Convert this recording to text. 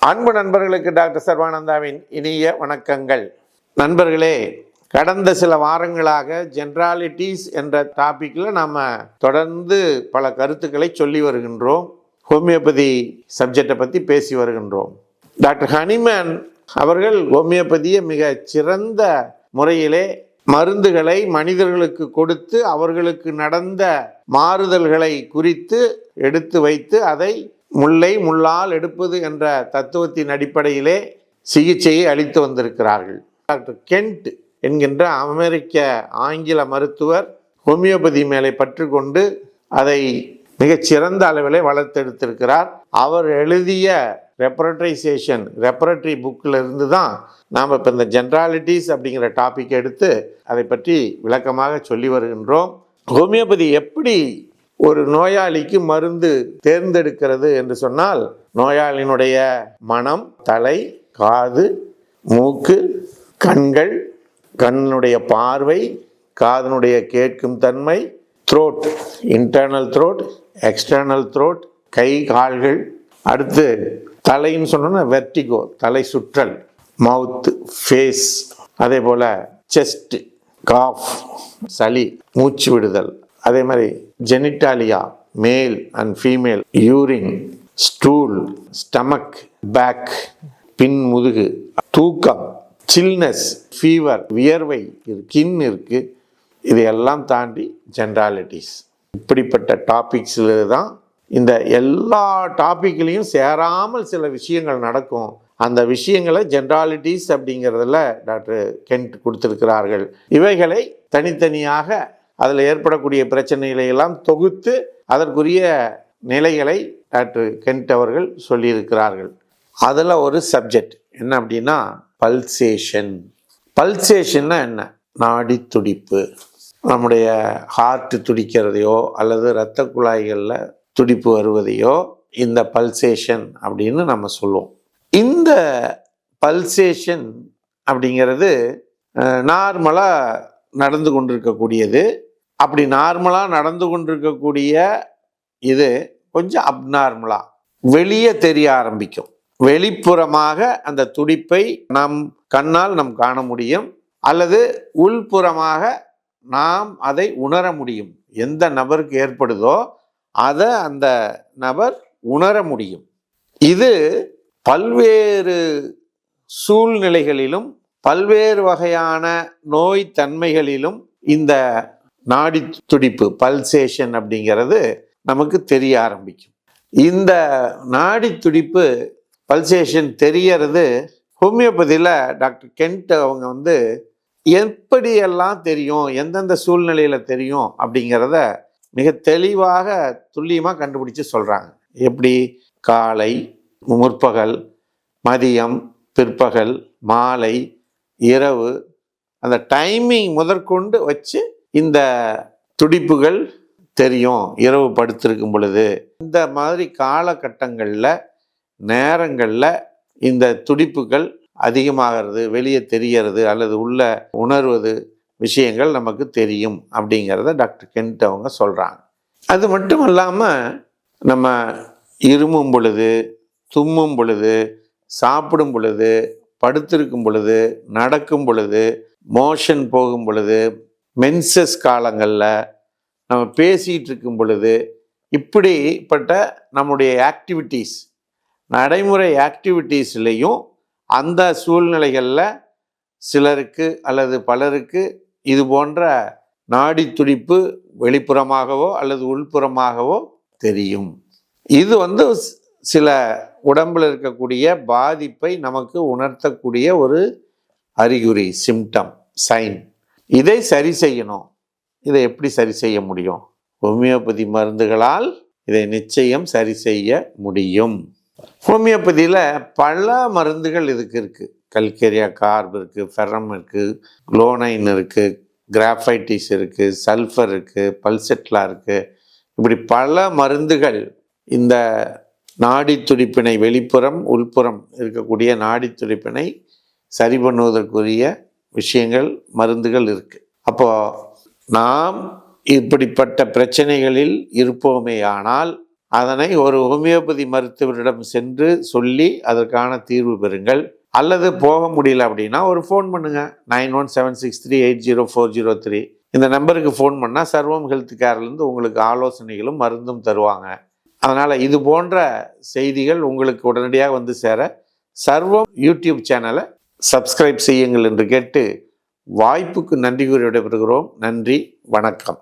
அன்பு நண்பர்களுக்கு டாக்டர் சர்வானந்தாவின் இனிய வணக்கங்கள். நண்பர்களே, கடந்த சில வாரங்களாக ஜென்ராலிட்டிஸ் என்ற டாப்பிக்கில் நாம் தொடர்ந்து பல கருத்துக்களை சொல்லி வருகின்றோம். ஹோமியோபதி சப்ஜெக்டை பற்றி பேசி வருகின்றோம். டாக்டர் ஹனிமேன் அவர்கள் ஹோமியோபதியை மிக சிறந்த முறையிலே மருந்துகளை மனிதர்களுக்கு கொடுத்து அவர்களுக்கு நடந்த மாறுதல்களை குறித்து எடுத்து வைத்து அதை முல்லை முள்ளால் எடுப்பது என்ற தத்துவத்தின் அடிப்படையிலே சிகிச்சையை அளித்து வந்திருக்கிறார்கள். டாக்டர் கென்ட் என்கின்ற அமெரிக்க ஆங்கில மருத்துவர் ஹோமியோபதி மேலே பற்று கொண்டு அதை மிகச்சிறந்த அளவிலே வளர்த்தெடுத்திருக்கிறார். அவர் எழுதிய ரெப்பரட்டரி புக்கில் இருந்து தான் நாம் இப்போ இந்த ஜென்ராலிட்டிஸ் அப்படிங்கிற டாபிக் எடுத்து அதை பற்றி விளக்கமாக சொல்லி வருகின்றோம். ஹோமியோபதி எப்படி ஒரு நோயாளிக்கு மருந்து தேர்ந்தெடுக்கிறது என்று சொன்னால், நோயாளியினுடைய மனம், தலை, காது, மூக்கு, கண்கள், கண்ணுடைய பார்வை, காதனுடைய கேட்கும் தன்மை, throat, internal throat, external throat, கை கால்கள், அடுத்து தலைன்னு சொன்னோன்னா வெர்டிகோ, தலை சுற்றல், மவுத்து, ஃபேஸ், அதே போல் செஸ்ட், காஃப், சளி, மூச்சு விடுதல், அதே மாதிரி genitalia, male and female, urine, stool, stomach, back, பின் முதுகு, தூக்கம், சில்னஸ், ஃபீவர், வியர்வை, ஸ்கின் இருக்குது. இதையெல்லாம் தாண்டி ஜென்ராலிட்டிஸ். இப்படிப்பட்ட டாபிக்ஸில் தான் இந்த எல்லா டாப்பிக்லேயும் சேராமல் சில விஷயங்கள் நடக்கும். அந்த விஷயங்களை ஜென்ராலிட்டிஸ் அப்படிங்கிறதுல டாக்டர் கென்ட் கொடுத்துருக்கிறார்கள். இவைகளை தனித்தனியாக அதில் ஏற்படக்கூடிய பிரச்சனைகளை எல்லாம் தொகுத்து அதற்குரிய நிலைகளை டாக்டர் கென்ட் அவர்கள் சொல்லியிருக்கிறார்கள். அதில் ஒரு சப்ஜெக்ட் என்ன அப்படின்னா பல்சேஷன். பல்சேஷன்னா என்ன? நாடி துடிப்பு. நம்முடைய ஹார்ட் துடிக்கிறதையோ அல்லது இரத்த குழாய்களில் துடிப்பு வருவதையோ இந்த பல்சேஷன் அப்படின்னு நம்ம சொல்லுவோம். இந்த பல்சேஷன் அப்படிங்கிறது நார்மலாக நடந்து கொண்டிருக்கக்கூடியது. அப்படி நார்மலாக நடந்து கொண்டிருக்கக்கூடிய இது கொஞ்சம் அப்நார்மலாக வெளியே தெரிய ஆரம்பிக்கும். வெளிப்புறமாக அந்த துடிப்பை நம் கண்ணால் நாம் காண முடியும், அல்லது உள்புறமாக நாம் அதை உணர முடியும். எந்த நபருக்கு ஏற்படுதோ அதை அந்த நபர் உணர முடியும். இது பல்வேறு சூழ்நிலைகளிலும் பல்வேறு வகையான நோய் தன்மைகளிலும் இந்த நாடி துடிப்பு பல்சேஷன் அப்படிங்கிறது நமக்கு தெரிய ஆரம்பிக்கும். இந்த நாடி துடிப்பு பல்சேஷன் தெரியறது ஹோமியோபதியில் டாக்டர் கென்ட் அவங்க எப்படியெல்லாம் தெரியும், எந்தெந்த சூழ்நிலையில் தெரியும் அப்படிங்கிறத மிக தெளிவாக துல்லியமாக கண்டுபிடிச்சு சொல்கிறாங்க. எப்படி? காலை, முற்பகல், மதியம், பிற்பகல், மாலை, இரவு, அந்த டைமிங் முதற்கொண்டு வச்சு இந்த துடிப்புகள் தெரியும். இரவு படுத்திருக்கும் பொழுது இந்த மாதிரி காலகட்டங்களில் நேரங்களில் இந்த துடிப்புகள் அதிகமாகிறது, வெளியே தெரியறது அல்லது உள்ள உணர்வது விஷயங்கள் நமக்கு தெரியும் அப்படிங்கிறத டாக்டர் கென்ட் அவங்க சொல்கிறாங்க. அது மட்டும் இல்லாமல் நம்ம இருமும் பொழுது, தும்மும் பொழுது, சாப்பிடும் பொழுது, படுத்திருக்கும் பொழுது, நடக்கும் பொழுது, மோஷன் போகும் பொழுது, மென்சஸ் காலங்களில் நம்ம பேசிகிட்டு இருக்கும் பொழுது, இப்படிப்பட்ட நம்முடைய ஆக்டிவிட்டீஸ், நடைமுறை ஆக்டிவிட்டீஸ்லேயும் அந்த சூழ்நிலைகளில் சிலருக்கு அல்லது பலருக்கு இது போன்ற நாடி துடிப்பு வெளிப்புறமாகவோ அல்லது உள்புறமாகவோ தெரியும். இது சில உடம்பில் இருக்கக்கூடிய பாதிப்பை நமக்கு உணர்த்தக்கூடிய ஒரு அறிகுறி, சிம்டம், சைன். இதை சரி செய்யணும். இதை எப்படி சரி செய்ய முடியும்? ஹோமியோபதி மருந்துகளால் இதை நிச்சயம் சரி செய்ய முடியும். ஹோமியோபதியில் பல மருந்துகள் இதுக்கு இருக்குது. கல்கேரியா கார்ப் இருக்குது, ஃபெரம் இருக்குது, குளோனைன் இருக்குது, கிராஃபைட்டிஸ் இருக்குது, சல்ஃபர் இருக்குது, பல்செட்லா இருக்குது. இப்படி பல மருந்துகள் இந்த நாடி துடிப்பினை, வெளிப்புறம் உள்புறம் இருக்கக்கூடிய நாடி துடிப்பினை சரி பண்ணுவதற்குரிய விஷயங்கள், மருந்துகள் இருக்குது. அப்போ நாம் இப்படிப்பட்ட பிரச்சனைகளில் இருப்போமே ஆனால் அதனை ஒரு ஹோமியோபதி மருத்துவரிடம் சென்று சொல்லி அதற்கான தீர்வு பெறுங்கள். அல்லது போக முடியல அப்படின்னா ஒரு ஃபோன் பண்ணுங்க, 9176380403. இந்த நம்பருக்கு ஃபோன் பண்ணால் சர்வம் ஹெல்த் கேர்லேருந்து உங்களுக்கு ஆலோசனைகளும் மருந்தும் தருவாங்க. அதனால் இது போன்ற செய்திகள் உங்களுக்கு உடனடியாக வந்து சேர சர்வம் யூடியூப் சேனலை சப்ஸ்கிரைப் செய்யுங்கள் என்று கேட்டு வாய்ப்புக்கு நன்றி கூறி விடைபெறுகிறோம். நன்றி, வணக்கம்.